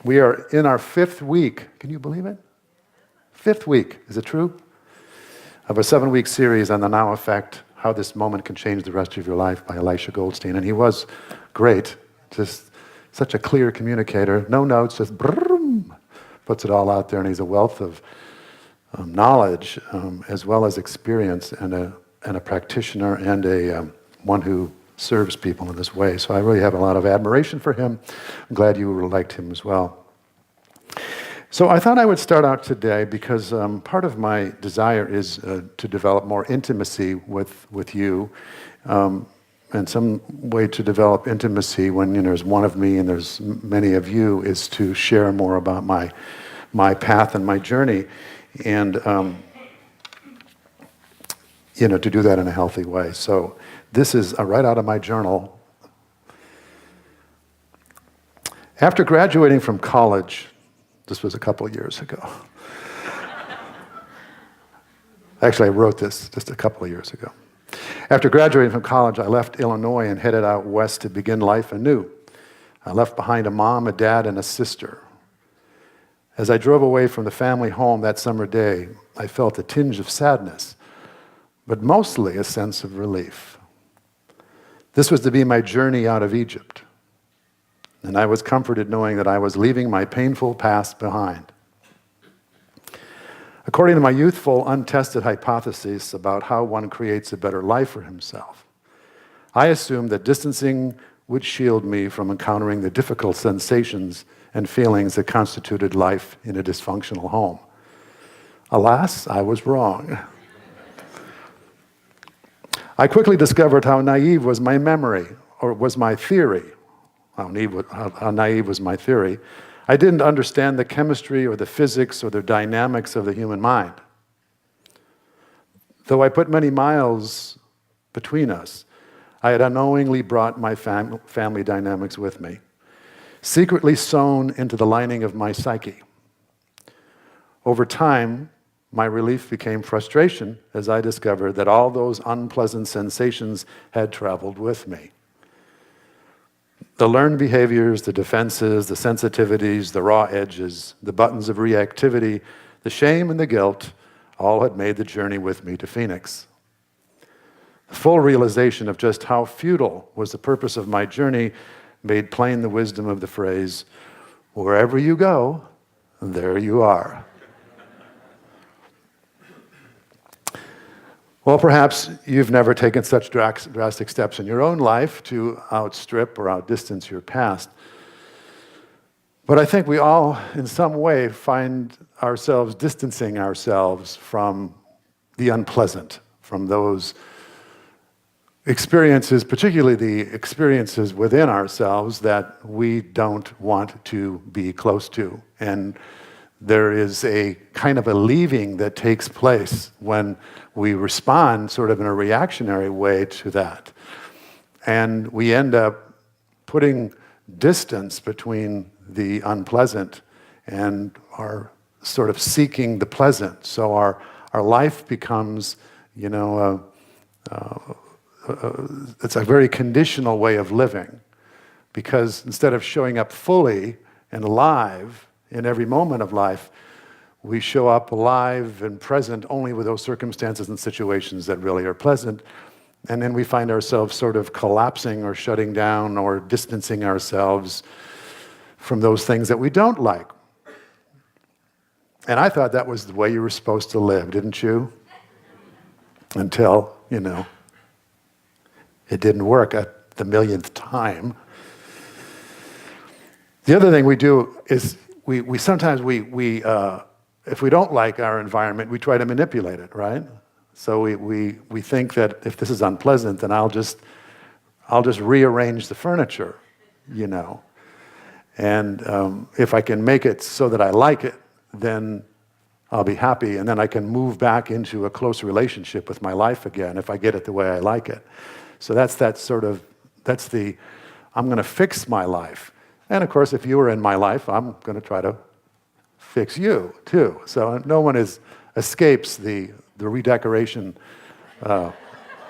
We are in our 5th week. Can you believe it? 5th week. Is it true? Of a 7-week series on the Now Effect, How This Moment Can Change the Rest of Your Life by Elisha Goldstein. And he was great. Just such a clear communicator. No notes, just brrrm, puts it all out there. And he's a wealth of knowledge as well as experience, and a practitioner, and one who serves people in this way. So I really have a lot of admiration for him. I'm glad you liked him as well. So I thought I would start out today because part of my desire is to develop more intimacy with you, and some way to develop intimacy when there's one of me and there's many of you is to share more about my path and my journey, and to do that in a healthy way. So this is right out of my journal. After graduating from college, this was a couple of years ago. Actually, I wrote this just a couple of years ago. After graduating from college, I left Illinois and headed out west to begin life anew. I left behind a mom, a dad, and a sister. As I drove away from the family home that summer day, I felt a tinge of sadness, but mostly a sense of relief. This was to be my journey out of Egypt, and I was comforted knowing that I was leaving my painful past behind. According to my youthful, untested hypothesis about how one creates a better life for himself, I assumed that distancing would shield me from encountering the difficult sensations and feelings that constituted life in a dysfunctional home. Alas, I was wrong. I quickly discovered how naive was my memory, or was my theory. How naive was my theory. I didn't understand the chemistry or the physics or the dynamics of the human mind. Though I put many miles between us, I had unknowingly brought my family dynamics with me, secretly sewn into the lining of my psyche. Over time, my relief became frustration as I discovered that all those unpleasant sensations had traveled with me. The learned behaviors, the defenses, the sensitivities, the raw edges, the buttons of reactivity, the shame and the guilt, all had made the journey with me to Phoenix. The full realization of just how futile was the purpose of my journey made plain the wisdom of the phrase, "Wherever you go, there you are." Well, perhaps you've never taken such drastic steps in your own life to outstrip or outdistance your past. But I think we all, in some way, find ourselves distancing ourselves from the unpleasant, from those experiences, particularly the experiences within ourselves that we don't want to be close to. And there is a kind of a leaving that takes place when we respond sort of in a reactionary way to that. And we end up putting distance between the unpleasant and our sort of seeking the pleasant. So our life becomes, it's a very conditional way of living, because instead of showing up fully and alive in every moment of life, we show up alive and present only with those circumstances and situations that really are pleasant. And then we find ourselves sort of collapsing or shutting down or distancing ourselves from those things that we don't like. And I thought that was the way you were supposed to live, didn't you? Until, it didn't work at the millionth time. The other thing we do is we sometimes if we don't like our environment, we try to manipulate it, right? So we think that if this is unpleasant, then I'll just rearrange the furniture, And if I can make it so that I like it, then I'll be happy, and then I can move back into a close relationship with my life again if I get it the way I like it. So that's the I'm going to fix my life. And of course, if you were in my life, I'm going to try to fix you too. So no one escapes the redecoration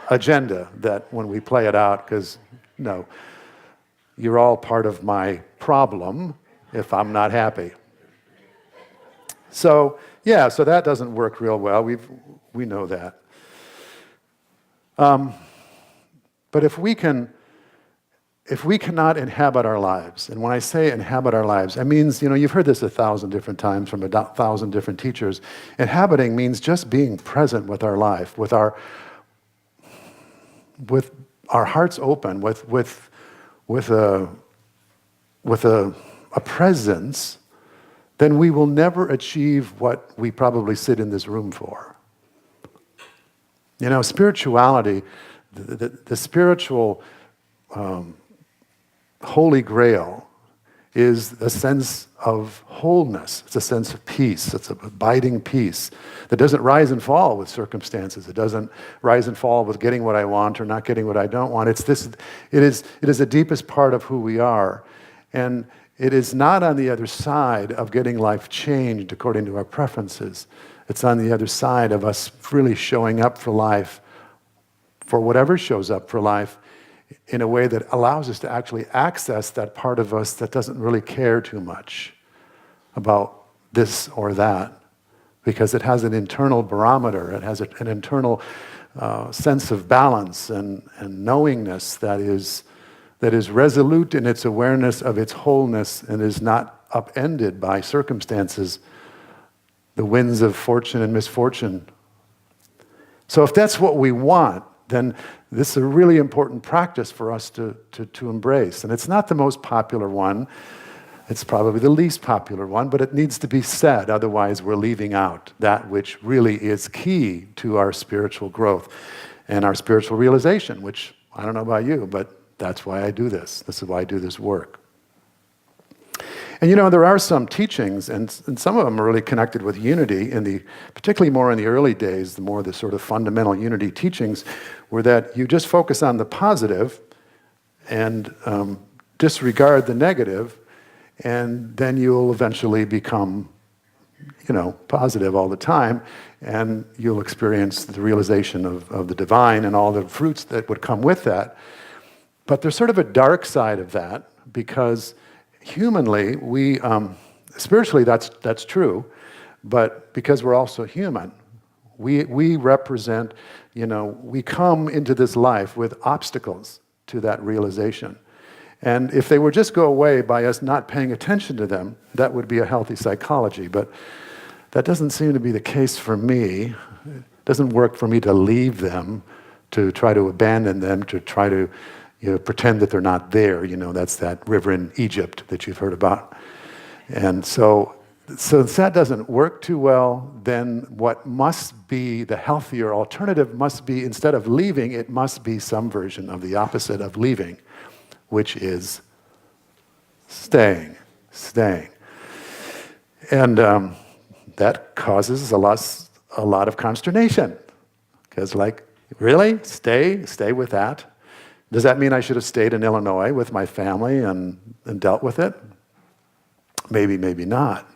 agenda that when we play it out, because you're all part of my problem, if I'm not happy. So, yeah, so that doesn't work real well. We know that. But if we cannot inhabit our lives, and when I say inhabit our lives, it means, you've heard this 1,000 different times from 1,000 different teachers. Inhabiting means just being present with our life, with our hearts open, with a presence. Then we will never achieve what we probably sit in this room for. Spirituality, the spiritual Holy Grail is a sense of wholeness. It's a sense of peace. It's an abiding peace that doesn't rise and fall with circumstances. It doesn't rise and fall with getting what I want or not getting what I don't want. It is the deepest part of who we are. And it is not on the other side of getting life changed according to our preferences. It's on the other side of us really showing up for life, for whatever shows up for life, in a way that allows us to actually access that part of us that doesn't really care too much about this or that, because it has an internal barometer, it has an internal sense of balance and knowingness that is resolute in its awareness of its wholeness and is not upended by circumstances, the winds of fortune and misfortune. So if that's what we want, then this is a really important practice for us to embrace. And it's not the most popular one. It's probably the least popular one, but it needs to be said. Otherwise, we're leaving out that which really is key to our spiritual growth and our spiritual realization, which I don't know about you, but that's why I do this. This is why I do this work. And there are some teachings, and some of them are really connected with unity, particularly more in the early days, the sort of fundamental unity teachings, were that you just focus on the positive and disregard the negative, and then you'll eventually become, positive all the time, and you'll experience the realization of the divine and all the fruits that would come with that. But there's sort of a dark side of that, because humanly, spiritually that's true, but because we're also human, we represent, we come into this life with obstacles to that realization. And if they would just go away by us not paying attention to them, that would be a healthy psychology. But that doesn't seem to be the case for me. It doesn't work for me to leave them, to try to abandon them, to try to pretend that they're not there. That's that river in Egypt that you've heard about. And so if that doesn't work too well, then what must be the healthier alternative must be, instead of leaving, it must be some version of the opposite of leaving, which is staying. And that causes a lot of consternation. Because really? Stay with that? Does that mean I should have stayed in Illinois with my family and dealt with it? Maybe, maybe not.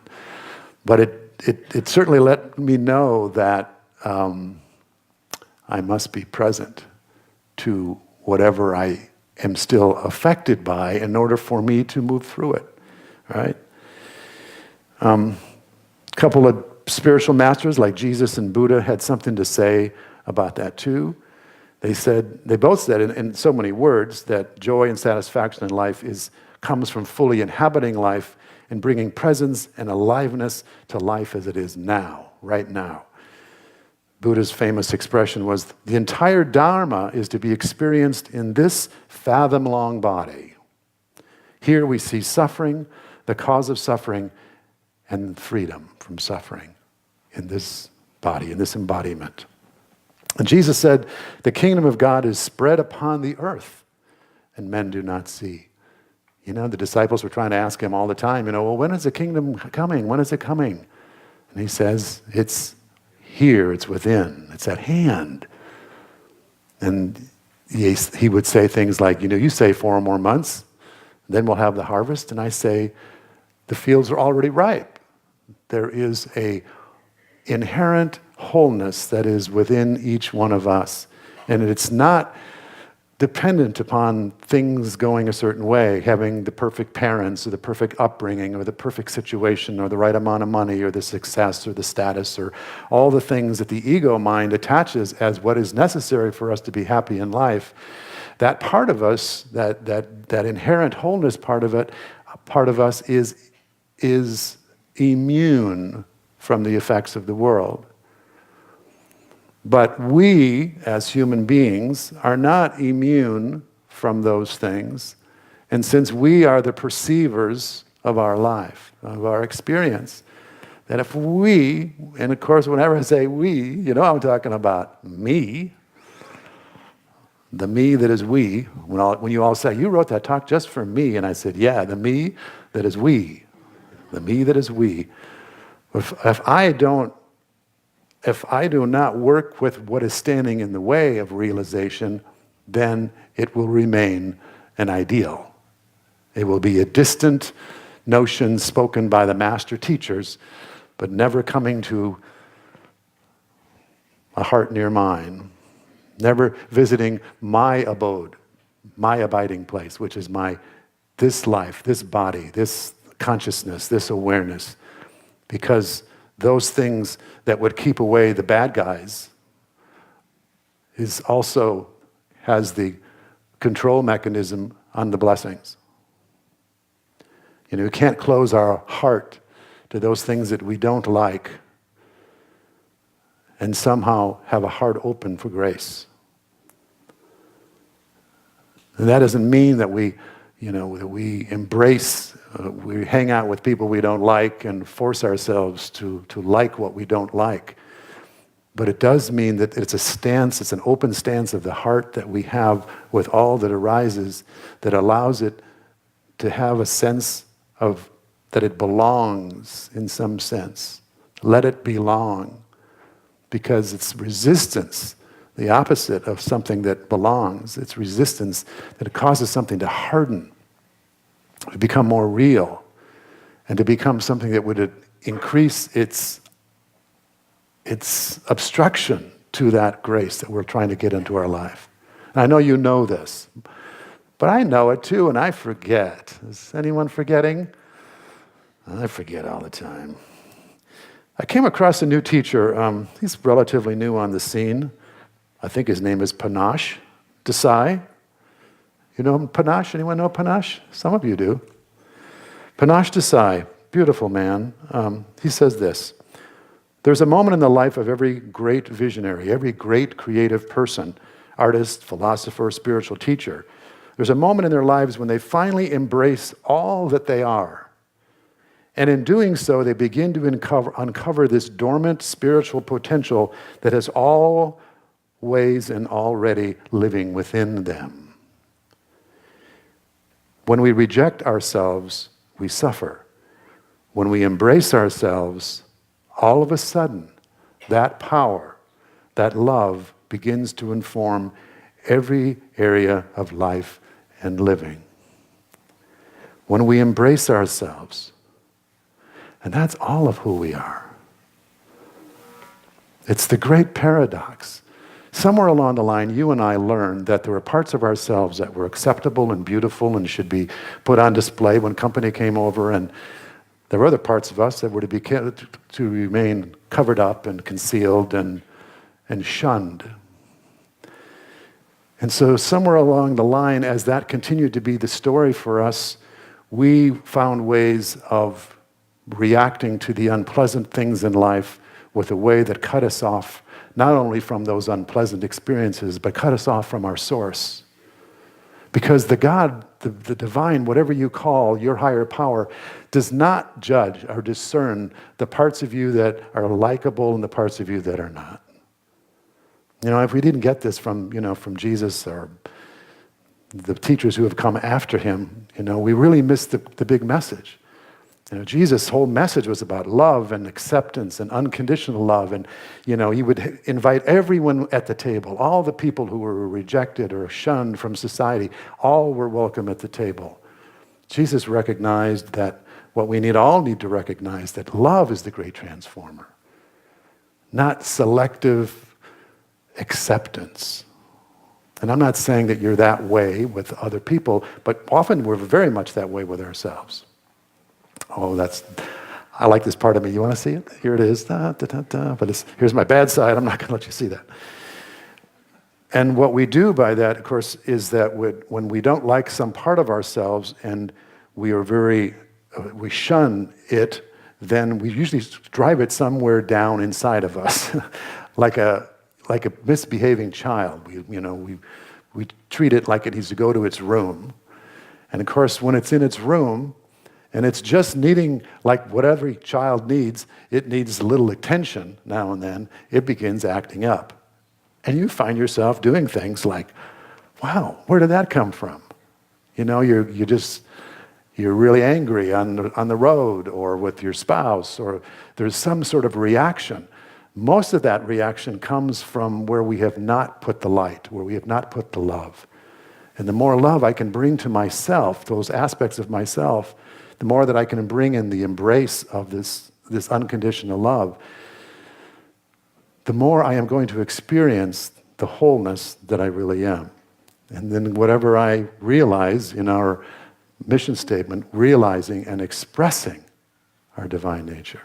But it certainly let me know that I must be present to whatever I am still affected by in order for me to move through it, right? A couple of spiritual masters like Jesus and Buddha had something to say about that too. They both said in so many words that joy and satisfaction in life comes from fully inhabiting life and bringing presence and aliveness to life as it is now, right now. Buddha's famous expression was, the entire Dharma is to be experienced in this fathom-long body. Here we see suffering, the cause of suffering, and freedom from suffering in this body, in this embodiment. And Jesus said, the kingdom of God is spread upon the earth, and men do not see. The disciples were trying to ask him all the time, well, when is the kingdom coming? When is it coming? And he says, it's here, it's within, it's at hand. And he would say things like, you say 4 more months, then we'll have the harvest. And I say, the fields are already ripe. There is a inherent wholeness that is within each one of us. And it's not dependent upon things going a certain way, having the perfect parents or the perfect upbringing or the perfect situation or the right amount of money or the success or the status or all the things that the ego mind attaches as what is necessary for us to be happy in life. That part of us, that inherent wholeness part of us is immune from the effects of the world. But we, as human beings, are not immune from those things. And since we are the perceivers of our life, of our experience, that if we, and of course whenever I say we, you know I'm talking about me, the me that is we. When you all say, you wrote that talk just for me, and I said, yeah, the me that is we. The me that is we. If I do not work with what is standing in the way of realization, then it will remain an ideal. It will be a distant notion spoken by the master teachers, but never coming to a heart near mine, never visiting my abode, my abiding place, which is this life, this body, this consciousness, this awareness, because those things that would keep away the bad guys also has the control mechanism on the blessings. You know, we can't close our heart to those things that we don't like and somehow have a heart open for grace. And that doesn't mean that we embrace, we hang out with people we don't like and force ourselves to like what we don't like. But it does mean that it's a stance, it's an open stance of the heart that we have with all that arises that allows it to have a sense of that it belongs in some sense. Let it belong, because it's resistance, the opposite of something that belongs. It's resistance that it causes something to harden, to become more real, and to become something that would increase its obstruction to that grace that we're trying to get into our life. And I know you know this, but I know it too, and I forget. Is anyone forgetting? I forget all the time. I came across a new teacher. He's relatively new on the scene. I think his name is Panache Desai. You know Panache? Anyone know Panache? Some of you do. Panache Desai, beautiful man. He says this: there's a moment in the life of every great visionary, every great creative person, artist, philosopher, spiritual teacher. There's a moment in their lives when they finally embrace all that they are. And in doing so, they begin to uncover this dormant spiritual potential that is always and already living within them. When we reject ourselves, we suffer. When we embrace ourselves, all of a sudden, that power, that love begins to inform every area of life and living. When we embrace ourselves, and that's all of who we are. It's the great paradox. Somewhere along the line, you and I learned that there were parts of ourselves that were acceptable and beautiful and should be put on display when company came over, and there were other parts of us that were to remain covered up and concealed and shunned. And so somewhere along the line, as that continued to be the story for us, we found ways of reacting to the unpleasant things in life with a way that cut us off, not only from those unpleasant experiences, but cut us off from our source. Because the God, the divine, whatever you call your higher power, does not judge or discern the parts of you that are likable and the parts of you that are not. You know, if we didn't get this from Jesus or the teachers who have come after him, we really missed the big message. Jesus' whole message was about love and acceptance and unconditional love. And, he would invite everyone at the table, all the people who were rejected or shunned from society, all were welcome at the table. Jesus recognized that what we all need to recognize, that love is the great transformer, not selective acceptance. And I'm not saying that you're that way with other people, but often we're very much that way with ourselves. Oh, I like this part of me. You want to see it? Here it is. Da, da, da, da. But here's my bad side. I'm not going to let you see that. And what we do by that, of course, is that when we don't like some part of ourselves and we shun it, then we usually drive it somewhere down inside of us, like a misbehaving child. We treat it like it needs to go to its room. And of course, when it's in its room, and it's just needing, like what every child needs, it needs a little attention now and then, it begins acting up. And you find yourself doing things like, wow, where did that come from? You're really angry on the road or with your spouse, or there's some sort of reaction. Most of that reaction comes from where we have not put the light, where we have not put the love. And the more love I can bring to myself, those aspects of myself, the more that I can bring in the embrace of this unconditional love, the more I am going to experience the wholeness that I really am. And then whatever I realize in our mission statement, realizing and expressing our divine nature.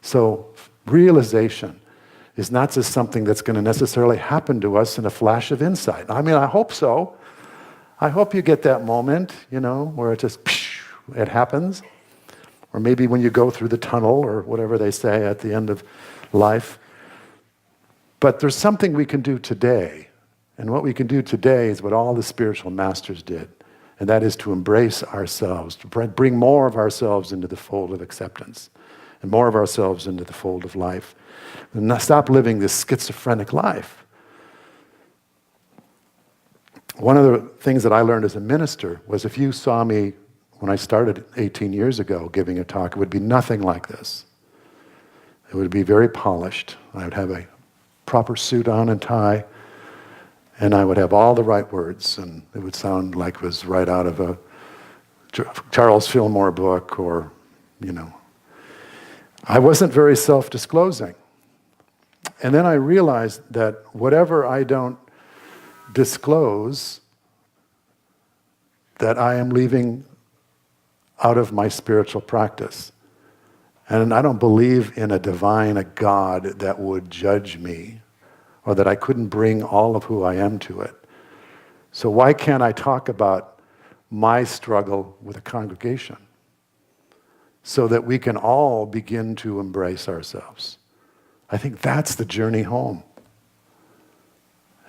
So realization is not just something that's going to necessarily happen to us in a flash of insight. I mean, I hope so. I hope you get that moment, where it just, it happens. Or maybe when you go through the tunnel or whatever they say at the end of life. But there's something we can do today. And what we can do today is what all the spiritual masters did. And that is to embrace ourselves, to bring more of ourselves into the fold of acceptance. And more of ourselves into the fold of life. And not stop living this schizophrenic life. One of the things that I learned as a minister was if you saw me when I started 18 years ago giving a talk, it would be nothing like this. It would be very polished. I would have a proper suit on and tie, and I would have all the right words, and it would sound like it was right out of a Charles Fillmore book, or, I wasn't very self-disclosing. And then I realized that whatever I don't disclose, that I am leaving out of my spiritual practice. And I don't believe in a God that would judge me, or that I couldn't bring all of who I am to it. So why can't I talk about my struggle with a congregation so that we can all begin to embrace ourselves? I think that's the journey home.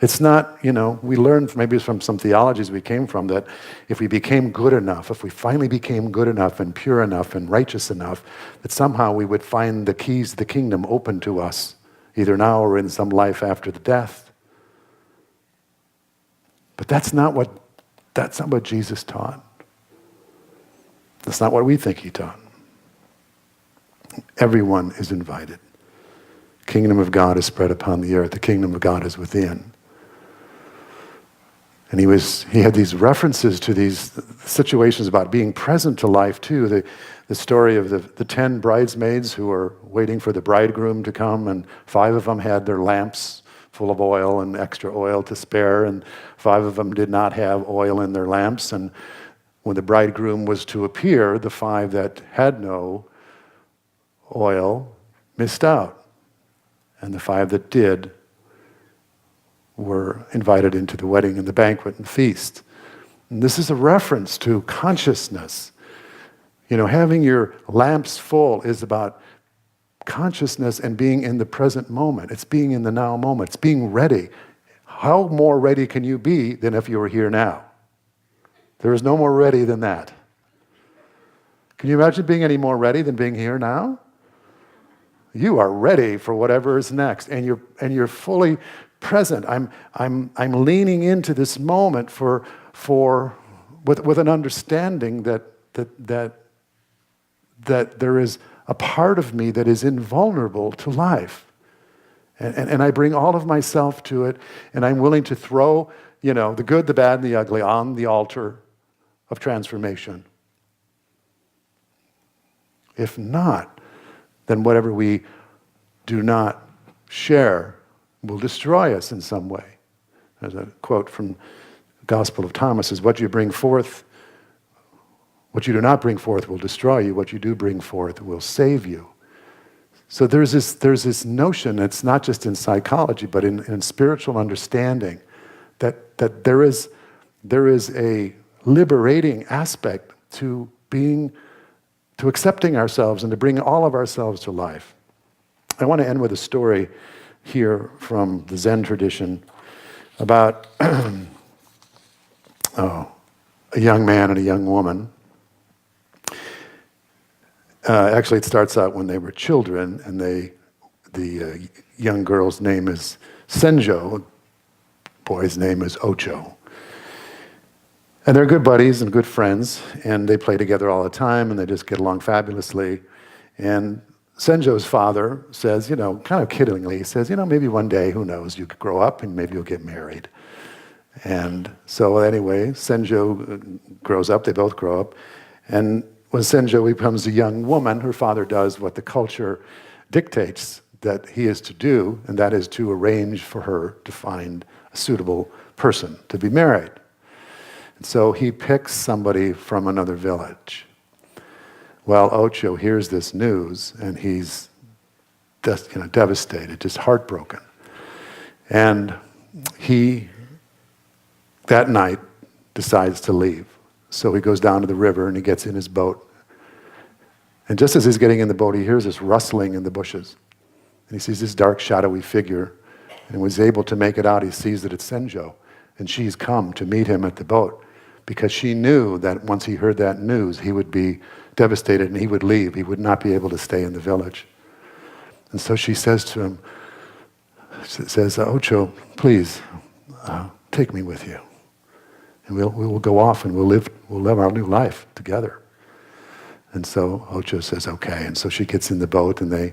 It's not, we learned maybe from some theologies we came from that if we became good enough, if we finally became good enough and pure enough and righteous enough, that somehow we would find the keys to the kingdom open to us, either now or in some life after the death. But that's not what Jesus taught. That's not what we think he taught. Everyone is invited. The kingdom of God is spread upon the earth. The kingdom of God is within. And he had these references to these situations about being present to life too. The story of the 10 bridesmaids who were waiting for the bridegroom to come, and 5 of them had their lamps full of oil and extra oil to spare, and 5 of them did not have oil in their lamps. And when the bridegroom was to appear, the 5 that had no oil missed out. And the 5 that did were invited into the wedding and the banquet and feast. And this is a reference to consciousness. Having your lamps full is about consciousness and being in the present moment. It's being in the now moment. It's being ready. How more ready can you be than if you were here now? There is no more ready than that. Can you imagine being any more ready than being here now? You are ready for whatever is next, and you're fully present. I'm leaning into this moment with an understanding that there is a part of me that is invulnerable to life, and I bring all of myself to it, and I'm willing to throw the good, the bad, and the ugly on the altar of transformation. If not, then whatever we do not share will destroy us in some way. There's a quote from the Gospel of Thomas, is what you do not bring forth will destroy you. What you do bring forth will save you. So there's this notion, it's not just in psychology, but in spiritual understanding, that there is a liberating aspect to accepting ourselves and to bring all of ourselves to life. I want to end with a story here from the Zen tradition about a young man and a young woman. Actually, it starts out when they were children, and the young girl's name is Senjo, boy's name is Ocho. And they're good buddies and good friends, and they play together all the time, and they just get along fabulously. And Senjo's father says, kind of kiddingly, he says, maybe one day, who knows, you could grow up and maybe you'll get married. And so anyway, Senjo grows up, they both grow up, and when Senjo becomes a young woman, her father does what the culture dictates that he is to do, and that is to arrange for her to find a suitable person to be married. And so he picks somebody from another village. Well, Ocho hears this news, and he's devastated, just heartbroken. And he, that night, decides to leave. So he goes down to the river, and he gets in his boat. And just as he's getting in the boat, he hears this rustling in the bushes. And he sees this dark, shadowy figure. And when he's able to make it out, he sees that it's Senjo. And she's come to meet him at the boat, because she knew that once he heard that news, he would be devastated and he would leave. He would not be able to stay in the village. And so she says to him, Ocho, please, take me with you. And we will go off and we'll live our new life together. And so Ocho says, okay. And so she gets in the boat and they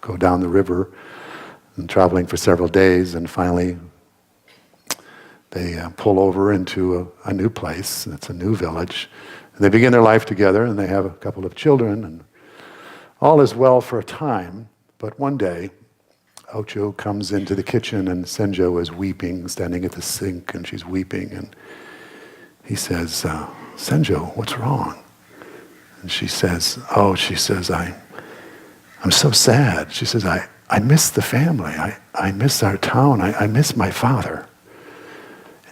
go down the river and traveling for several days, and finally they pull over into a new place. It's a new village. And they begin their life together, and they have a couple of children, and all is well for a time. But one day, Ocho comes into the kitchen, and Senjo is weeping, standing at the sink, and she's weeping. And he says, Senjo, what's wrong? And she says, I'm so sad. She says, I miss the family. I miss our town. I miss my father.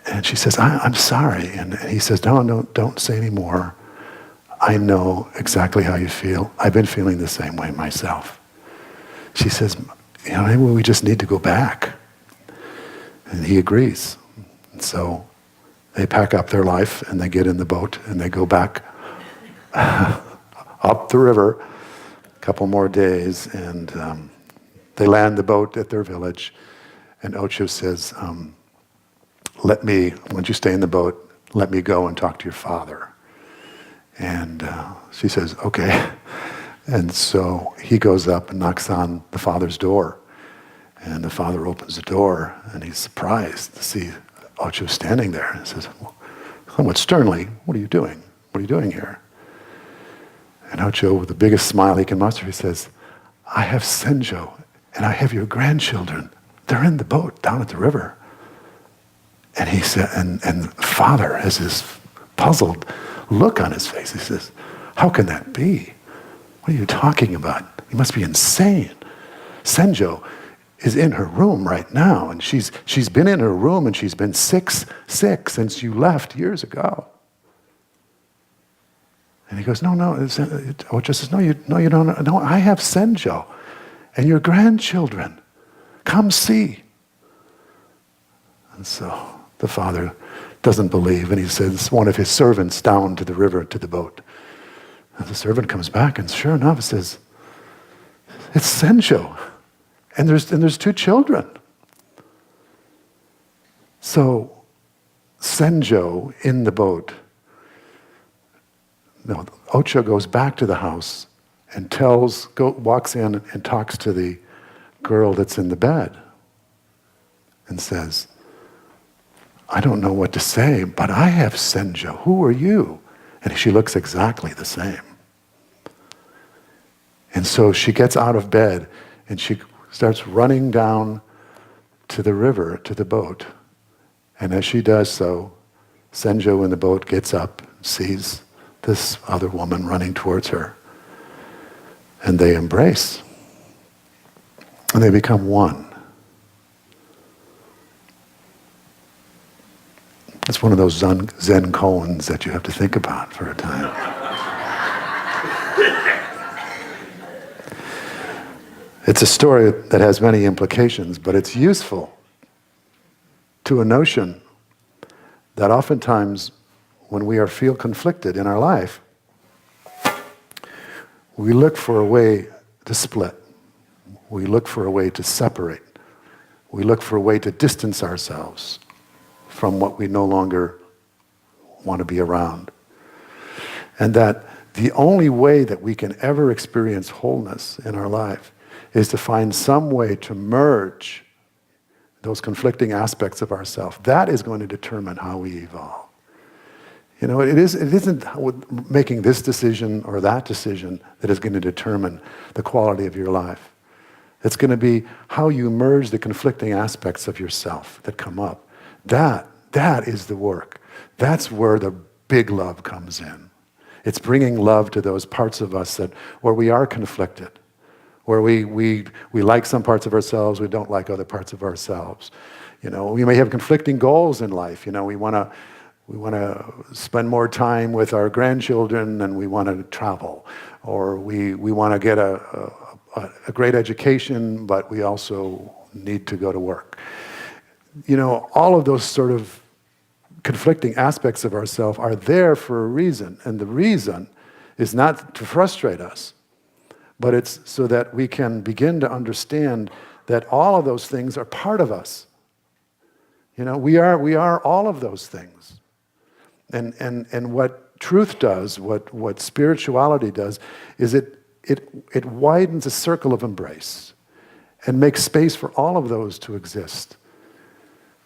And she says, I'm sorry. And he says, no, don't say any more. I know exactly how you feel. I've been feeling the same way myself. She says, maybe we just need to go back. And he agrees. And so they pack up their life and they get in the boat and they go back up the river a couple more days, and they land the boat at their village. And Ocho says, once you stay in the boat, let me go and talk to your father. And she says, okay. And so he goes up and knocks on the father's door. And the father opens the door, and he's surprised to see Ocho standing there. And says, somewhat sternly, what are you doing? What are you doing here? And Ocho, with the biggest smile he can muster, he says, I have Senjo, and I have your grandchildren. They're in the boat down at the river. And he said, and the father has this puzzled look on his face. He says, how can that be? What are you talking about? You must be insane. Senjo is in her room right now, and she's been in her room, and she's been sick since you left years ago. And he goes, no. Ocho says, no, you don't. No, I have Senjo and your grandchildren. Come see. And so the father doesn't believe, and he sends one of his servants down to the river to the boat. And the servant comes back, and sure enough, it says, it's Senjo, and there's two children. So Senjo in the boat. No, Ocho goes back to the house and walks in and talks to the girl that's in the bed and says, I don't know what to say, but I have Senjo. Who are you? And she looks exactly the same. And so she gets out of bed and she starts running down to the river, to the boat. And as she does so, Senjo in the boat gets up, sees this other woman running towards her, and they embrace. And they become one. It's one of those Zen koans that you have to think about for a time. It's a story that has many implications, but it's useful to a notion that oftentimes when we feel conflicted in our life, we look for a way to split. We look for a way to separate. We look for a way to distance ourselves from what we no longer want to be around. And that the only way that we can ever experience wholeness in our life is to find some way to merge those conflicting aspects of ourselves. That is going to determine how we evolve. You know, it isn't making this decision or that decision that is going to determine the quality of your life. It's going to be how you merge the conflicting aspects of yourself that come up. That is the work. That's where the big love comes in. It's bringing love to those parts of us where we are conflicted, where we like some parts of ourselves, we don't like other parts of ourselves. You know, we may have conflicting goals in life. You know, we want to spend more time with our grandchildren and we want to travel, or we want to get a great education, but we also need to go to work. You know, all of those sort of conflicting aspects of ourselves are there for a reason, and the reason is not to frustrate us, but it's so that we can begin to understand that all of those things are part of us. You know, we are all of those things. And what truth does, what spirituality does, is it widens a circle of embrace and makes space for all of those to exist,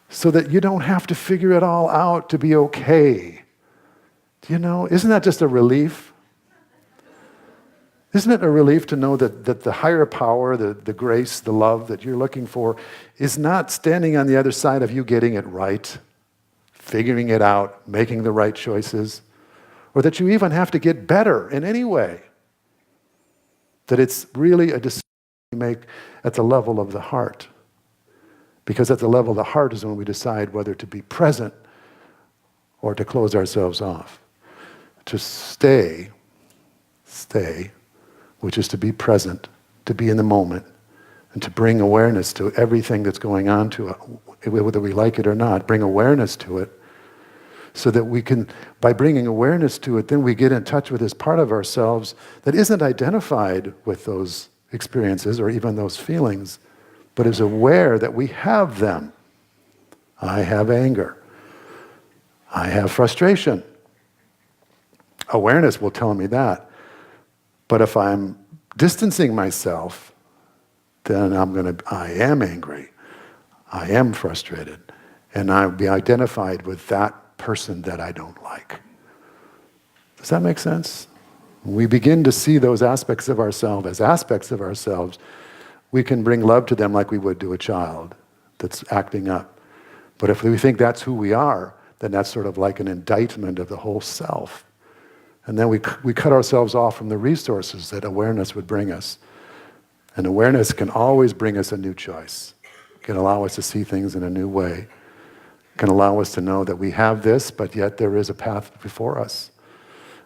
so that you don't have to figure it all out to be okay. You know, isn't that just a relief? Isn't it a relief to know that the higher power, the grace, the love that you're looking for is not standing on the other side of you getting it right, figuring it out, making the right choices, or that you even have to get better in any way? That it's really a decision you make at the level of the heart. Because at the level of the heart is when we decide whether to be present or to close ourselves off. To stay, which is to be present, to be in the moment, and to bring awareness to everything that's going on to it, whether we like it or not, bring awareness to it, so that we can, by bringing awareness to it, then we get in touch with this part of ourselves that isn't identified with those experiences or even those feelings, but is aware that we have them. I have anger. I have frustration. Awareness will tell me that. But if I'm distancing myself, then I am angry. I am frustrated. And I'll be identified with that person that I don't like. Does that make sense? When we begin to see those aspects of ourselves as aspects of ourselves, we can bring love to them like we would to a child that's acting up. But if we think that's who we are, then that's sort of like an indictment of the whole self. And then we cut ourselves off from the resources that awareness would bring us. And awareness can always bring us a new choice. It can allow us to see things in a new way. It can allow us to know that we have this, but yet there is a path before us.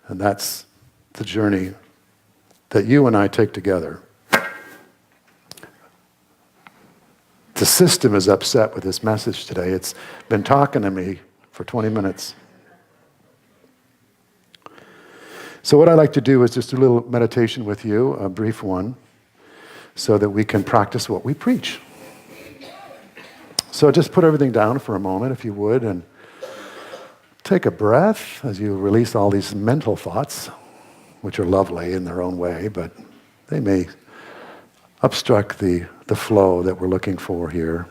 And that's the journey that you and I take together. The system is upset with this message today. It's been talking to me for 20 minutes. So what I'd like to do is just do a little meditation with you, a brief one, so that we can practice what we preach. So just put everything down for a moment, if you would, and take a breath as you release all these mental thoughts, which are lovely in their own way, but they may obstruct the flow that we're looking for here.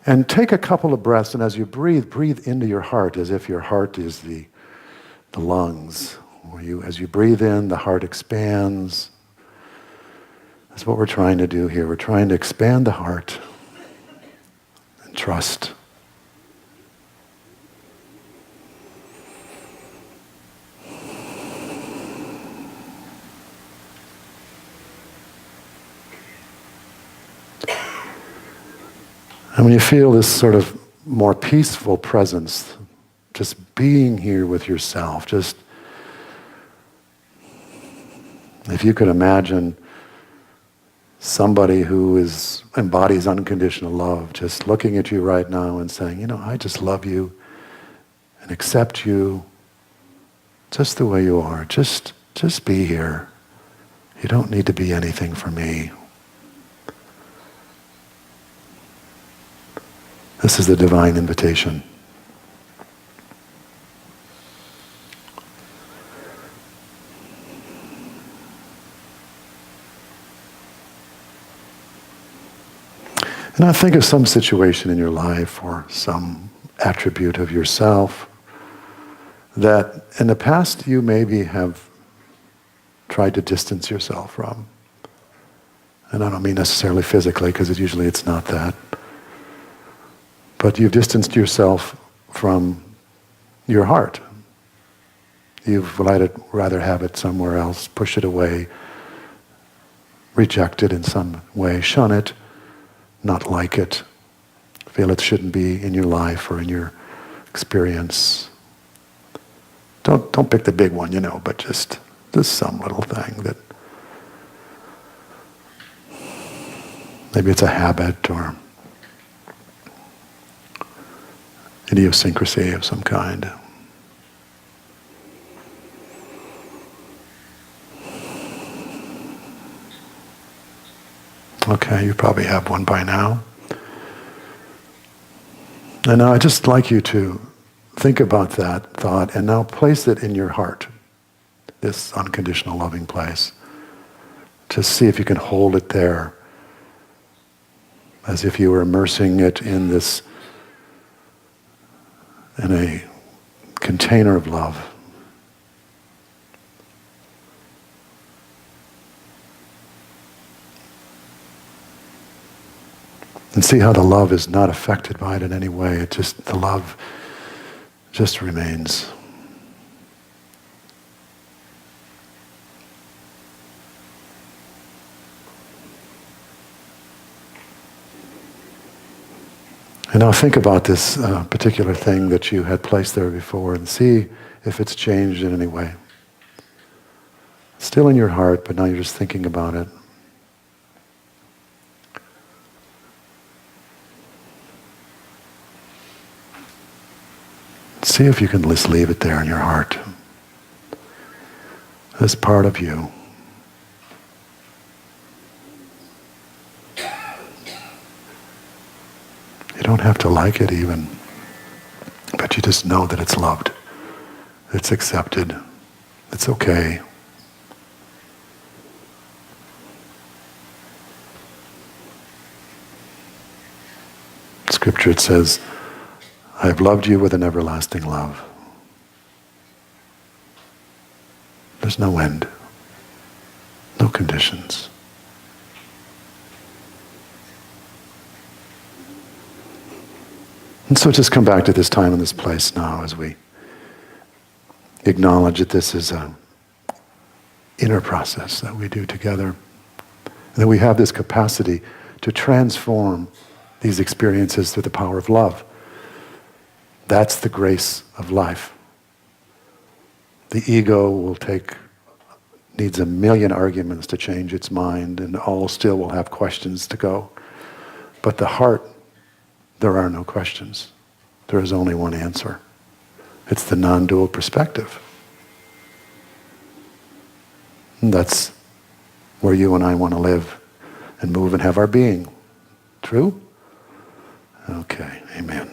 And take a couple of breaths, and as you breathe into your heart as if your heart is the lungs. As you breathe in, the heart expands. That's what we're trying to do here. We're trying to expand the heart and trust. And when you feel this sort of more peaceful presence, just being here with yourself, just if you could imagine somebody who embodies unconditional love, just looking at you right now and saying, I just love you and accept you just the way you are. Just be here. You don't need to be anything for me. This is the divine invitation. And now think of some situation in your life or some attribute of yourself that in the past you maybe have tried to distance yourself from. And I don't mean necessarily physically, because usually it's not that. But you've distanced yourself from your heart. You've rather have it somewhere else, push it away, reject it in some way, shun it, not like it, feel it shouldn't be in your life or in your experience. Don't pick the big one, but just some little thing that maybe it's a habit or idiosyncrasy of some kind. Okay, you probably have one by now. And now I'd just like you to think about that thought and now place it in your heart, this unconditional loving place. Just see if you can hold it there as if you were immersing it in a container of love. And see how the love is not affected by it in any way. The love just remains. And now think about this particular thing that you had placed there before and see if it's changed in any way. Still in your heart, but now you're just thinking about it. See if you can just leave it there in your heart. This part of you. You don't have to like it even, but you just know that it's loved, it's accepted, it's okay. Scripture, it says, I have loved you with an everlasting love. There's no end, no conditions. And so just come back to this time and this place now as we acknowledge that this is an inner process that we do together. And that we have this capacity to transform these experiences through the power of love. That's the grace of life. The ego needs a million arguments to change its mind, and all still will have questions to go. But the heart, there are no questions. There is only one answer. It's the non-dual perspective. And that's where you and I want to live and move and have our being. True? Okay, amen.